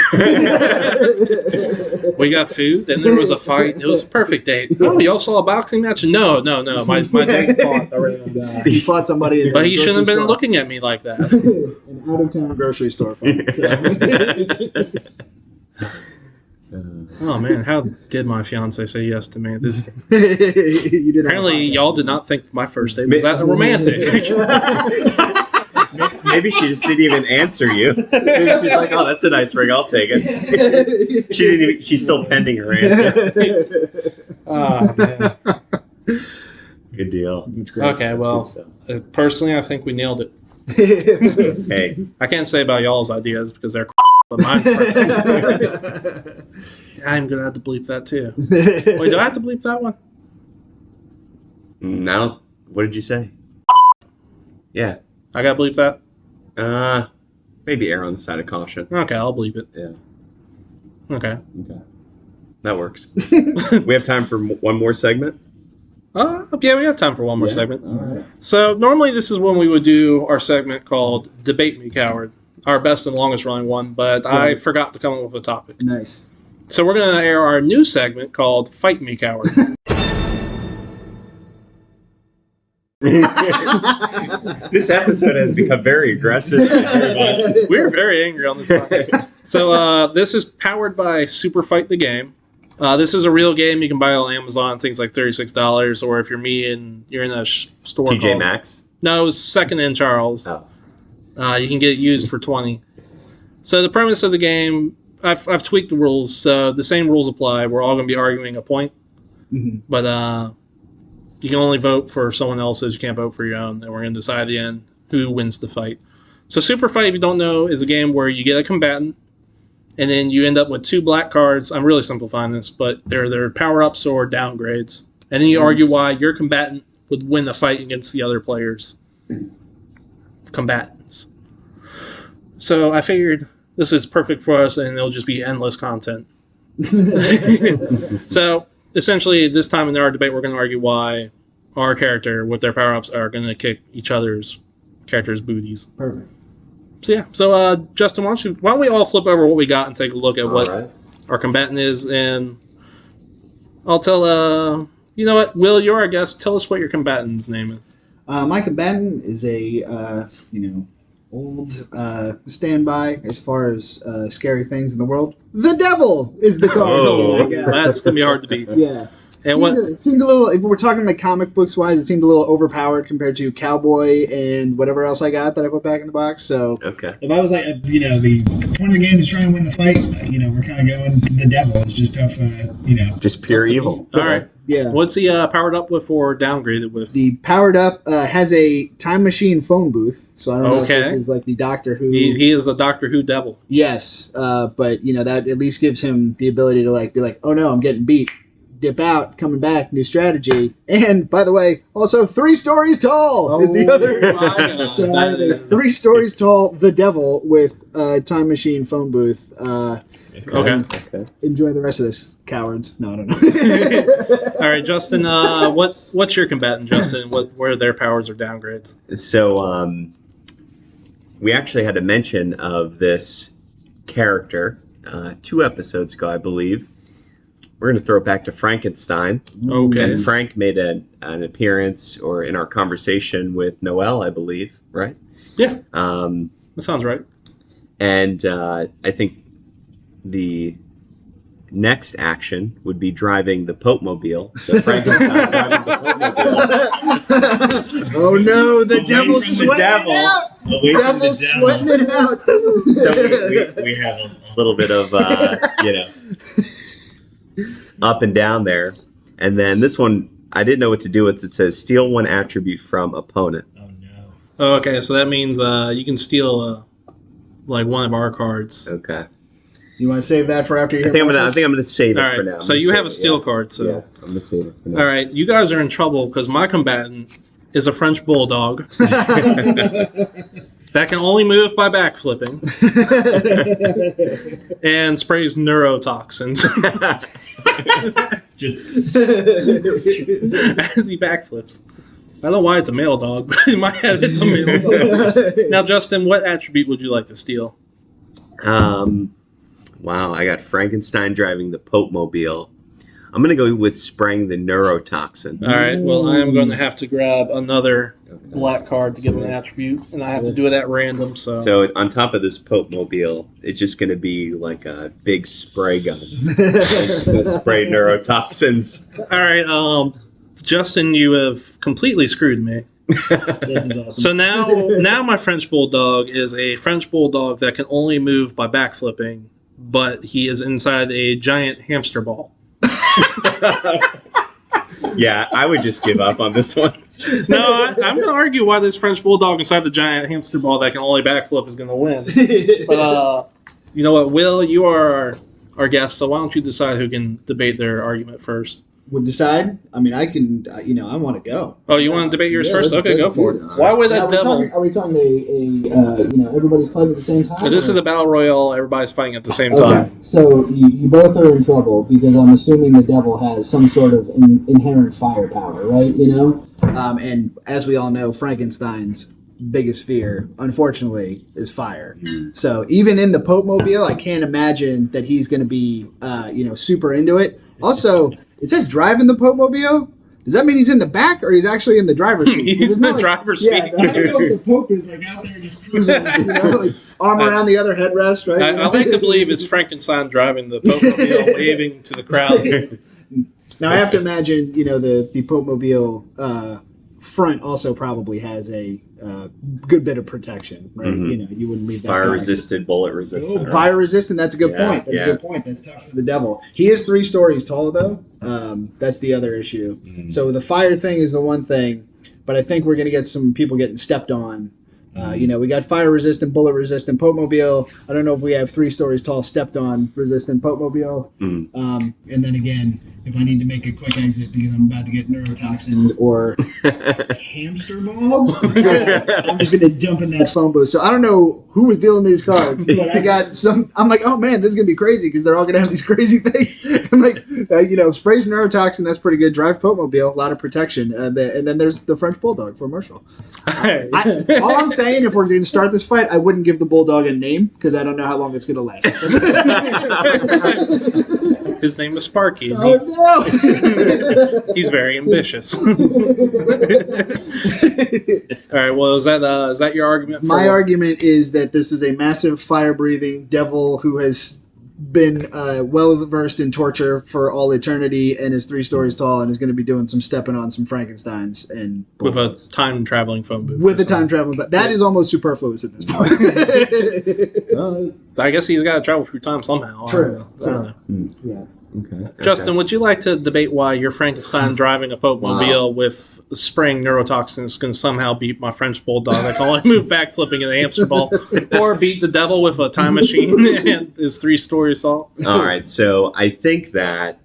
We got food, then there was a fight. It was a perfect date. Oh, y'all saw a boxing match? No. My date fought already. He fought somebody, but he shouldn't have been looking at me like that. An out-of-town grocery store fight. Oh man, how did my fiance say yes to me? This apparently y'all did not think my first date was that romantic. Maybe she just didn't even answer you. Maybe she's like, "Oh, that's a nice ring. I'll take it." She didn't even. She's still pending her answer. Oh man. Good deal. That's great. Okay, well, personally, I think we nailed it. Hey, I can't say about y'all's ideas because they're but mine's perfect. I'm gonna have to bleep that too. Wait, do I have to bleep that one? Now, what did you say? Yeah. I gotta bleep that? Maybe err on the side of caution. Okay, I'll bleep it. Yeah. Okay. That works. We have time for one more segment? Yeah, we got time for one more segment. All right. So normally this is when we would do our segment called Debate Me Coward, our best and longest running one, but I Right. forgot to come up with a topic. Nice. So we're going to air our new segment called Fight Me Coward. This episode has become very aggressive. We're very angry on this podcast. So this is powered by Super Fight the Game. This is a real game you can buy on Amazon, things like $36, or if you're me and you're in a store TJ called- Maxx? No, it was Second and Charles. Oh. You can get it used for $20. So the premise of the game, I've tweaked the rules, so the same rules apply. We're all going to be arguing a point, but you can only vote for someone else's. You can't vote for your own, and we're going to decide at the end who wins the fight. So Super Fight, if you don't know, is a game where you get a combatant, and then you end up with 2 black cards. I'm really simplifying this, but they're power-ups or downgrades. And then you argue why your combatant would win the fight against the other players' combatants. So I figured this is perfect for us, and it'll just be endless content. So essentially, this time in our debate, we're going to argue why our character, with their power-ups, are going to kick each other's characters' booties. Perfect. So yeah, so Justin, why don't we all flip over what we got and take a look at what right. our combatant is, and I'll tell. You know what, Will, you're our guest. Tell us what your combatant's name is. My combatant is a old standby as far as scary things in the world. The devil is the card. Oh. that I got. That's gonna be hard to beat. Yeah. And what? It seemed a little, if we're talking like comic books wise, it seemed a little overpowered compared to Cowboy and whatever else I got that I put back in the box. So Okay. if I was like, the point of the game is trying to win the fight, we're kind of going the devil. It's just tough, Just pure evil. All right. Yeah. What's he powered up with or downgraded with? The powered up has a time machine phone booth. So I don't know if this Okay. is like the Doctor Who. He is a Doctor Who devil. Yes, but that at least gives him the ability to be like, oh no, I'm getting beat. Dip out, coming back, new strategy. And by the way, also 3 stories tall is the other. So I have a 3 stories tall The Devil with a time machine phone booth. Okay. Enjoy the rest of this, cowards. No, I don't know. All right, Justin. What's your combatant, Justin? What are their powers or downgrades? So, we actually had a mention of this character 2 episodes ago, I believe. We're going to throw it back to Frankenstein. Okay. And Frank made an appearance or in our conversation with Noel, I believe, right? Yeah. That sounds right. And I think the next action would be driving the Pope Mobile. So Frankenstein driving the Pope Mobile. Oh no, the Away devil's from the sweating devil. it out. Away from the Devil's devil. sweating it out. So we have a little bit of, up and down there. And then this one, I didn't know what to do with. It says steal 1 attribute from opponent. Oh no. Oh, okay, so that means you can steal one of our cards. Okay. You want to save that for after you I hear think I'm gonna save it All right. for now. So I'm you gonna have a save it, steal yeah. card. So Yeah, I'm gonna save it for now. all right, you guys are in trouble because my combatant is a French bulldog that can only move by backflipping and sprays neurotoxins Just as he backflips. I don't know why it's a male dog, but in my head it's a male dog. Now, Justin, what attribute would you like to steal? Wow, I got Frankenstein driving the Pope Mobile. I'm gonna go with spraying the neurotoxin. All right, well, I am going to have to grab another black card to give an attribute, and I have to do it at random. So on top of this Pope Mobile, it's just gonna be like a big spray gun. It's gonna spray neurotoxins. All right, Justin, you have completely screwed me. This is awesome. So now my French bulldog is a French bulldog that can only move by backflipping, but he is inside a giant hamster ball. Yeah, I would just give up on this one. No, I'm going to argue why this French bulldog inside the giant hamster ball that can only backflip is going to win. But you know what, Will, you are our guest, so why don't you decide who can debate their argument first? would decide, I mean, I can, I want to go. Oh, you want to debate yours first? Okay, go let's for do it. this. Why would Now, that devil? Are we talking everybody's fighting at the same time? This or? is the battle royale. Everybody's fighting at the same Okay, time. so you both are in trouble because I'm assuming the devil has some sort of inherent firepower, right? And as we all know, Frankenstein's biggest fear, unfortunately, is fire. So even in the Pope Mobile, I can't imagine that he's going to be, super into it. Also, it says driving the Pope Mobile. Does that mean he's in the back or he's actually in the driver's seat? He's in the driver's seat. Yeah, I don't know if the Pope is like out there just cruising, arm around the other headrest, right? I like to believe it's Frankenstein driving the Pope Mobile, waving to the crowd. Now I have to imagine, the Pope Mobile front also probably has a good bit of protection, right? Mm-hmm. You wouldn't leave that Fire back. resistant, bullet resistant. Fire resistant. That's a good point. That's a good point. That's tough for the devil. He is 3 stories tall, though. That's the other issue. Mm-hmm. So the fire thing is the one thing, but I think we're going to get some people getting stepped on. We got fire resistant, bullet resistant Pope Mobile. I don't know if we have 3 stories tall, stepped on resistant Pope Mobile. Mm-hmm. And then again, if I need to make a quick exit because I'm about to get neurotoxin or hamster balls, I'm just going to jump in that phone booth. So I don't know who was dealing these cards, but I got some. I'm like, oh man, this is going to be crazy because they're all going to have these crazy things. I'm like, sprays neurotoxin, that's pretty good. Drive Pope Mobile, a lot of protection. And then there's the French bulldog for Marshal. All I'm saying, if we're going to start this fight, I wouldn't give the bulldog a name because I don't know how long it's going to last. His name is Sparky. And he's very ambitious. All right. Well, is that your argument? My argument is that this is a massive fire-breathing devil who has been well versed in torture for all eternity and is 3 stories tall and is going to be doing some stepping on some Frankensteins and with a time traveling phone booth. With a time traveling, but that is almost superfluous at this point. I guess he's got to travel through time somehow. True. I don't know. Yeah. Okay. Justin, would you like to debate why your Frankenstein driving a Pope Mobile with spraying neurotoxins can somehow beat my French bulldog that can only move back flipping in a hamster ball, or beat the devil with a time machine and is 3 stories tall? All right, so I think that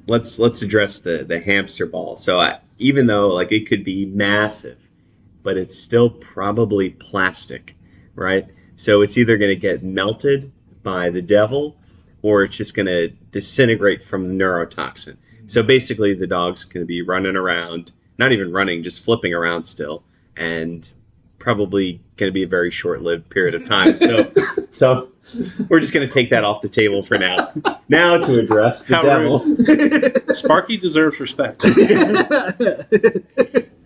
let's address the hamster ball. So even though it could be massive, but it's still probably plastic, right? So it's either going to get melted by the devil, or it's just going to disintegrate from the neurotoxin. So basically the dog's going to be running around, not even running, just flipping around still, and probably going to be a very short-lived period of time. So we're just going to take that off the table for now. Now to address the devil. Sparky deserves respect.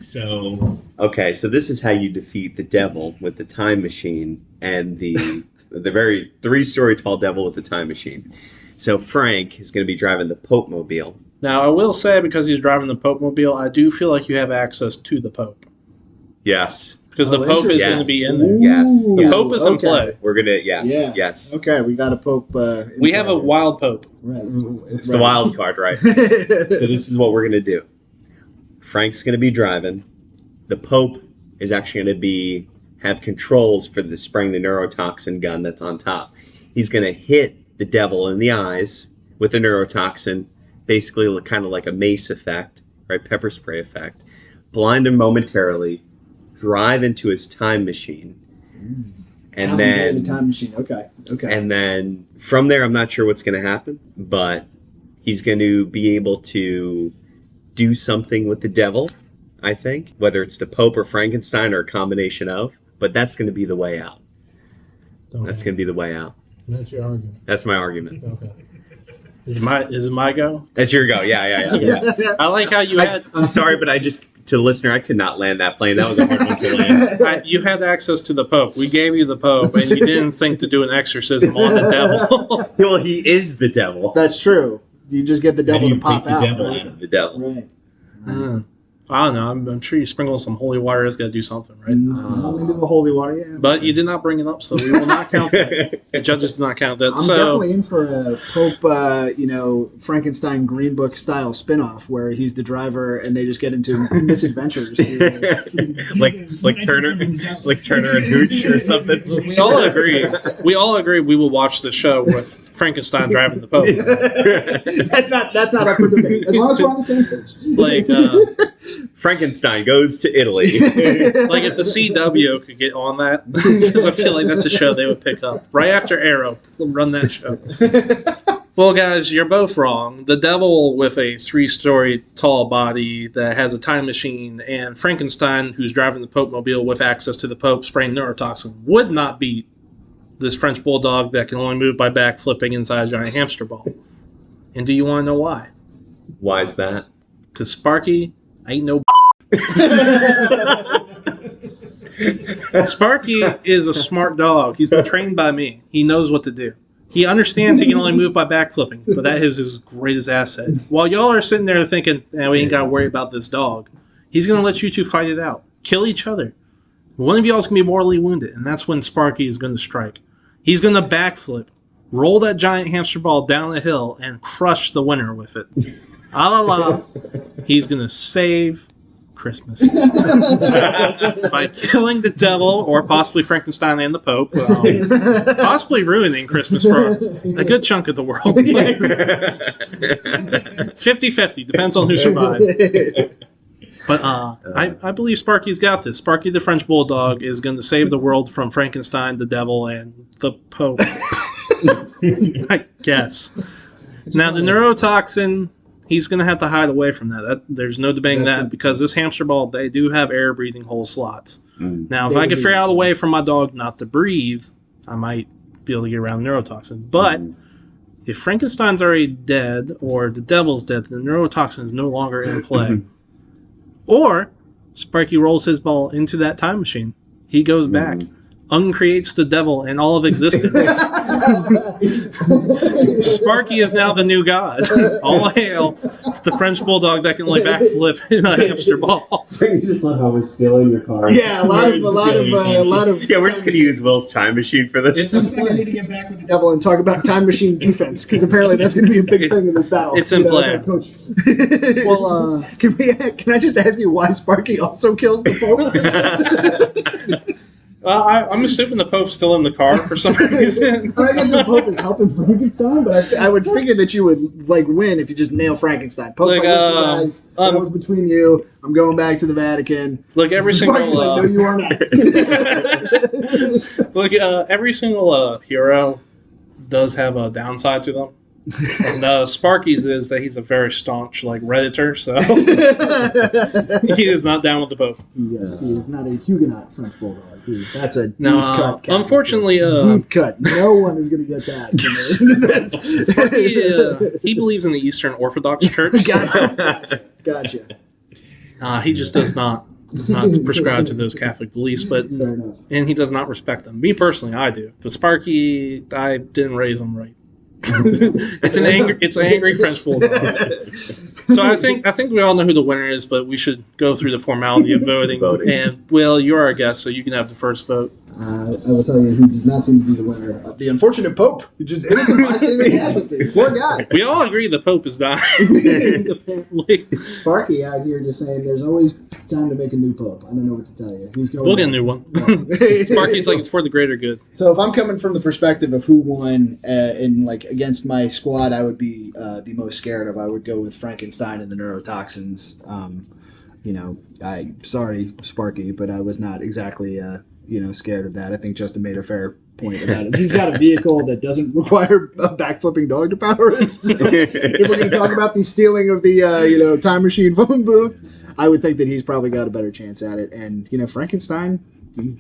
So this is how you defeat the devil with the time machine and the very 3-story tall devil with the time machine. So Frank is going to be driving the Pope Mobile. Now, I will say, because he's driving the Pope Mobile, I do feel like you have access to the Pope. Yes. Because the Pope is going to be in there. Yes. The Pope is in play. We're going to, yes. Okay, we got a Pope. We have a wild Pope. Right. It's the wild card, right? So this is what we're going to do. Frank's going to be driving. The Pope is actually going to have controls for spraying the neurotoxin gun that's on top. He's going to hit the devil in the eyes with the neurotoxin, basically kind of like a mace effect, right? Pepper spray effect. Blind him momentarily, drive into his time machine, and then the time machine. Okay. And then from there, I'm not sure what's going to happen, but he's going to be able to do something with the devil, I think, whether it's the Pope or Frankenstein or a combination of. But that's going to be the way out. That's going to be the way out. That's your argument. That's my argument. Okay. Is it my go? That's your go. Yeah. I like how you had... I'm sorry, but to the listener, I could not land that plane. That was a hard one to land. You had access to the Pope. We gave you the Pope, and you didn't think to do an exorcism on the devil. Well, he is the devil. That's true. You just get the devil to pop out. The devil out of the devil. Right. I don't know. I'm sure you sprinkle some holy water. It's got to do something, right? Into the holy water, yeah. But you did not bring it up, so we will not count that. The judges did not count that. I'm definitely in for a Pope, Frankenstein Green Book style spinoff where he's the driver and they just get into misadventures. like Turner and Hooch or something. We all agree we will watch the show with Frankenstein driving the Pope. that's not up for debate. As long as we're on the same page. Like Frankenstein goes to Italy. like if the CW could get on that, because I feel like that's a show they would pick up right after Arrow. They'll run that show. Well, guys, you're both wrong. The devil with a 3-story tall body that has a time machine, and Frankenstein, who's driving the Pope mobile with access to the Pope spraying neurotoxin, would not beat this French bulldog that can only move by backflipping inside a giant hamster ball. And do you want to know why? Why is that? Because Sparky ain't no. Sparky is a smart dog. He's been trained by me. He knows what to do. He understands he can only move by backflipping, but that is his greatest asset. While y'all are sitting there thinking, we ain't got to worry about this dog, he's going to let you two fight it out. Kill each other. One of y'all is going to be mortally wounded, and that's when Sparky is going to strike. He's going to backflip, roll that giant hamster ball down the hill, and crush the winner with it. A la la. He's going to save Christmas by killing the devil, or possibly Frankenstein and the Pope, possibly ruining Christmas for a good chunk of the world. 50-50, depends on who survives. But I believe Sparky's got this. Sparky the French Bulldog is going to save the world from Frankenstein, the devil, and the Pope. I guess. Now, the neurotoxin, he's going to have to hide away from that. There's no debating that, because this hamster ball, they do have air-breathing hole slots. Now, if I could figure out a way for my dog not to breathe, I might be able to get around neurotoxin. But if Frankenstein's already dead, or the devil's dead, the neurotoxin is no longer in play. Or Sparky rolls his ball into that time machine. He goes back, uncreates the devil and all of existence. Sparky is now the new god. All hail the French Bulldog that can only backflip in a hamster ball. You just love how we're scaling your car. Yeah, a lot of. Yeah, we're just gonna use Will's time machine for this. I need to get back with the devil and talk about time machine defense, because apparently that's going to be a big thing in this battle. It's in play. Well, can I just ask you why Sparky also kills the Pope? I'm assuming the Pope's still in the car for some reason. I guess the Pope is helping Frankenstein, but I would figure that you would win if you just nail Frankenstein. Pope's like, listen, guys, that was between you. I'm going back to the Vatican. Look, every single no, you are not. Look, every single hero does have a downside to them. And Sparky's is that he's a very staunch Redditor, so he is not down with the Pope. Yes, he is not a Huguenot French Bulldog. That's a deep cut. Unfortunately, deep cut. No one is going to get that. Sparky, he believes in the Eastern Orthodox Church. Gotcha. He just does not prescribe to those Catholic beliefs, and he does not respect them. Me personally, I do. But Sparky, I didn't raise him right. It's an angry French Bulldog. So I think we all know who the winner is, but we should go through the formality of voting. And Will, you're our guest, so you can have the first vote. I will tell you who does not seem to be the winner. The unfortunate Pope, who just innocent bystander casualty. Poor guy. We all agree the Pope is dying. Apparently. Sparky out here just saying there's always time to make a new Pope. I don't know what to tell you. We'll get a new one. Sparky's like, it's for the greater good. So if I'm coming from the perspective of who won in against my squad, I would be the most scared of. I would go with Frankenstein and the neurotoxins. Sorry, Sparky, but I was not exactly scared of that. I think Justin made a fair point about it. He's got a vehicle that doesn't require a backflipping dog to power it. So if we're going to talk about the stealing of the time machine phone booth, I would think that he's probably got a better chance at it. And Frankenstein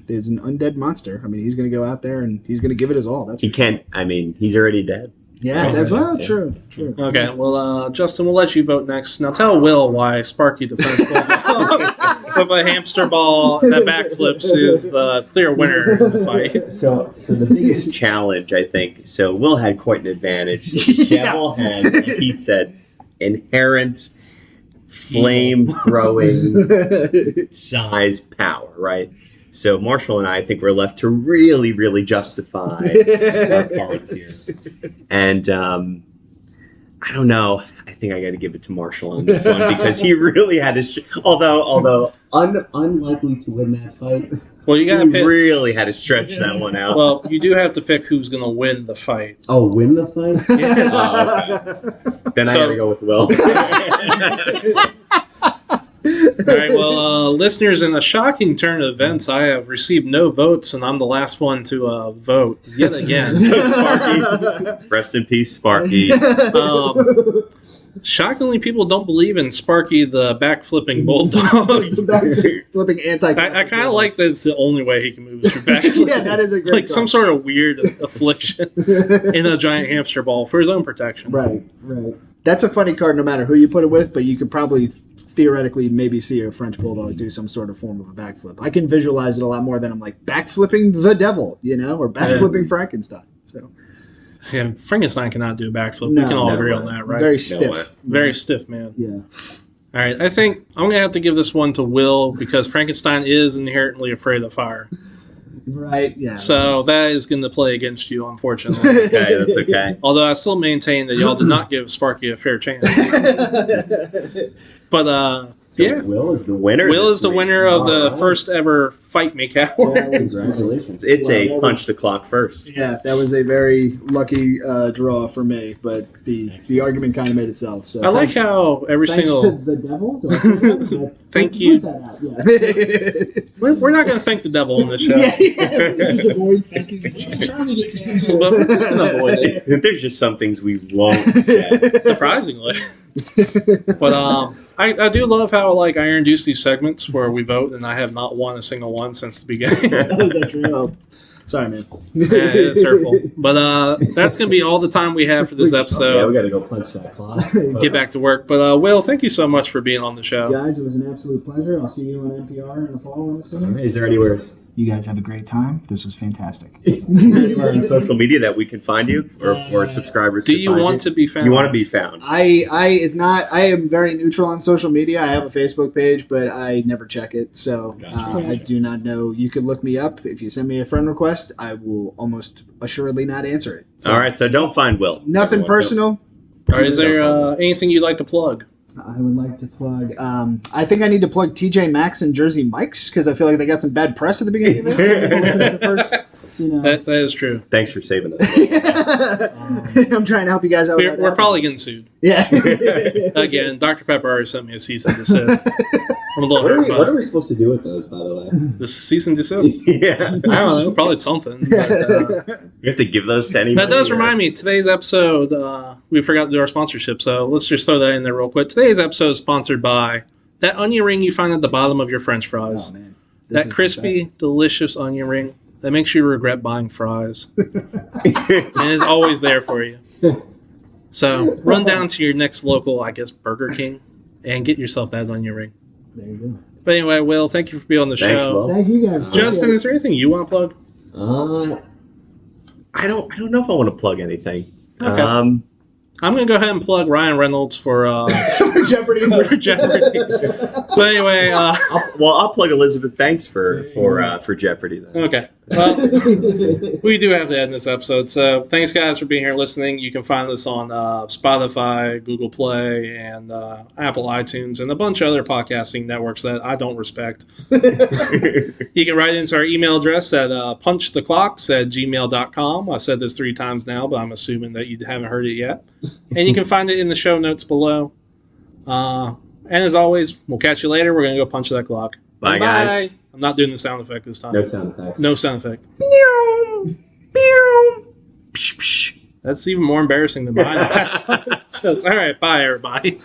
is an undead monster. I mean, he's going to go out there and he's going to give it his all. He can't. I mean, he's already dead. Yeah, that's true. Okay, well, Justin, we'll let you vote next. Now tell Will why Sparky the French Bulldog with a hamster ball that backflips is the clear winner in the fight. So the biggest challenge, I think, so Will had quite an advantage. The devil had, like he said, inherent flame-throwing size power, right? So Marshall and I think we're left to really, really justify our cards here. And I don't know. I think I got to give it to Marshall on this one because he really had his. Although unlikely to win that fight, Well, you gotta he pick. really had to stretch that one out. Well, you do have to pick who's gonna win the fight. Oh, win the fight? Yeah. Oh, okay. Then I got to go with Will. All right, well, listeners, in a shocking turn of events, I have received no votes, and I'm the last one to vote yet again. So Sparky, rest in peace, Sparky. Shockingly, people don't believe in Sparky the back-flipping bulldog. Flipping anti. I kind of like that it's the only way he can move is through back. Yeah, that is a great like some sort of weird affliction in a giant hamster ball for his own protection. Right. That's a funny card no matter who you put it with, but you could probably theoretically maybe see a French bulldog do some sort of form of a backflip. I can visualize it a lot more than I'm like backflipping the devil, or backflipping Frankenstein. So Yeah, Frankenstein cannot do a backflip. No, we can all no agree way. on that, right? very way. stiff. Very stiff, man. Yeah. All right, I think I'm going to have to give this one to Will because Frankenstein is inherently afraid of fire. Right. Yeah. So that is going to play against you, unfortunately. Okay, that's okay. Although I still maintain that y'all did not give Sparky a fair chance. But, So yeah. Will is the winner. Will this is the week. winner of the All right. first ever Fight Me Cow. Congratulations. It's Well, a that punch was- the clock first. Yeah, that was a very lucky draw for me, but the argument kind of made itself. So I like how every thanks single... to the devil. Do I say that? Is that Thank you. Put that out. Yeah. We're not going to thank the devil on this show. Yeah. Just avoid thanking. I'm trying to get canceled. But we're just going to avoid it. There's just some things we won't say. Surprisingly. But I do love how I introduce these segments where we vote, and I have not won a single one since the beginning. Was that true? Oh, sorry, man. Yeah, it's hurtful. But that's going to be all the time we have for this Yeah, we episode. got to go punch that clock. Get back to work. But Will, thank you so much for being on the show. Guys, it was an absolute pleasure. I'll see you on NPR in the fall, I'm assuming. Is there anywhere You guys have a great time. This was fantastic. on social media that we can find you or subscribers? Do can you find want to be found? You want to be found? I am very neutral on social media. I have a Facebook page, but I never check it, so Gotcha. I do not know. You could look me up. If you send me a friend request, I will almost assuredly not answer it. So All right, so don't find Will. nothing Everyone, personal. Or is there anything you'd like to plug? I would like to plug. I think I need to plug TJ Maxx and Jersey Mike's because I feel like they got some bad press at the beginning of this. Listen to the first, That is true. Thanks for saving us. I'm trying to help you guys out. with that. We're probably getting sued. Yeah. Again, Dr. Pepper already sent me a cease and desist. I'm a little What hurt are by we supposed to do with those, by the way? the cease and desist. Yeah, I don't know, probably something. But, you have to give those to anybody. that does or- remind me, today's episode, we forgot to do our sponsorship, so let's just throw that in there real quick. Today's episode is sponsored by that onion ring you find at the bottom of your french fries. Oh, man. This That is crispy, delicious onion ring that makes you regret buying fries. And is always there for you. So run down to your next local, I guess, Burger King, and get yourself that onion ring. There you go. But anyway, Will, thank you for being on the Thanks, show. Will. Thank you guys. Justin, is there anything you want to plug? I don't know if I want to plug anything. Okay. I'm going to go ahead and plug Ryan Reynolds for For Jeopardy. for Jeopardy. But anyway, I'll plug Elizabeth Banks for Jeopardy then. okay. Well, we do have to end this episode. So thanks, guys, for being here listening. You can find us on Spotify, Google Play, and Apple iTunes, and a bunch of other podcasting networks that I don't respect. You can write into our email address at punchtheclocks@gmail.com. I've said this 3 times now, but I'm assuming that you haven't heard it yet. And you can find it in the show notes below. And as always, we'll catch you later. We're going to go punch that clock. Bye, guys. I'm not doing the sound effect this time. No sound effects. No sound effect. That's even more embarrassing than mine. So it's all right. Bye, everybody.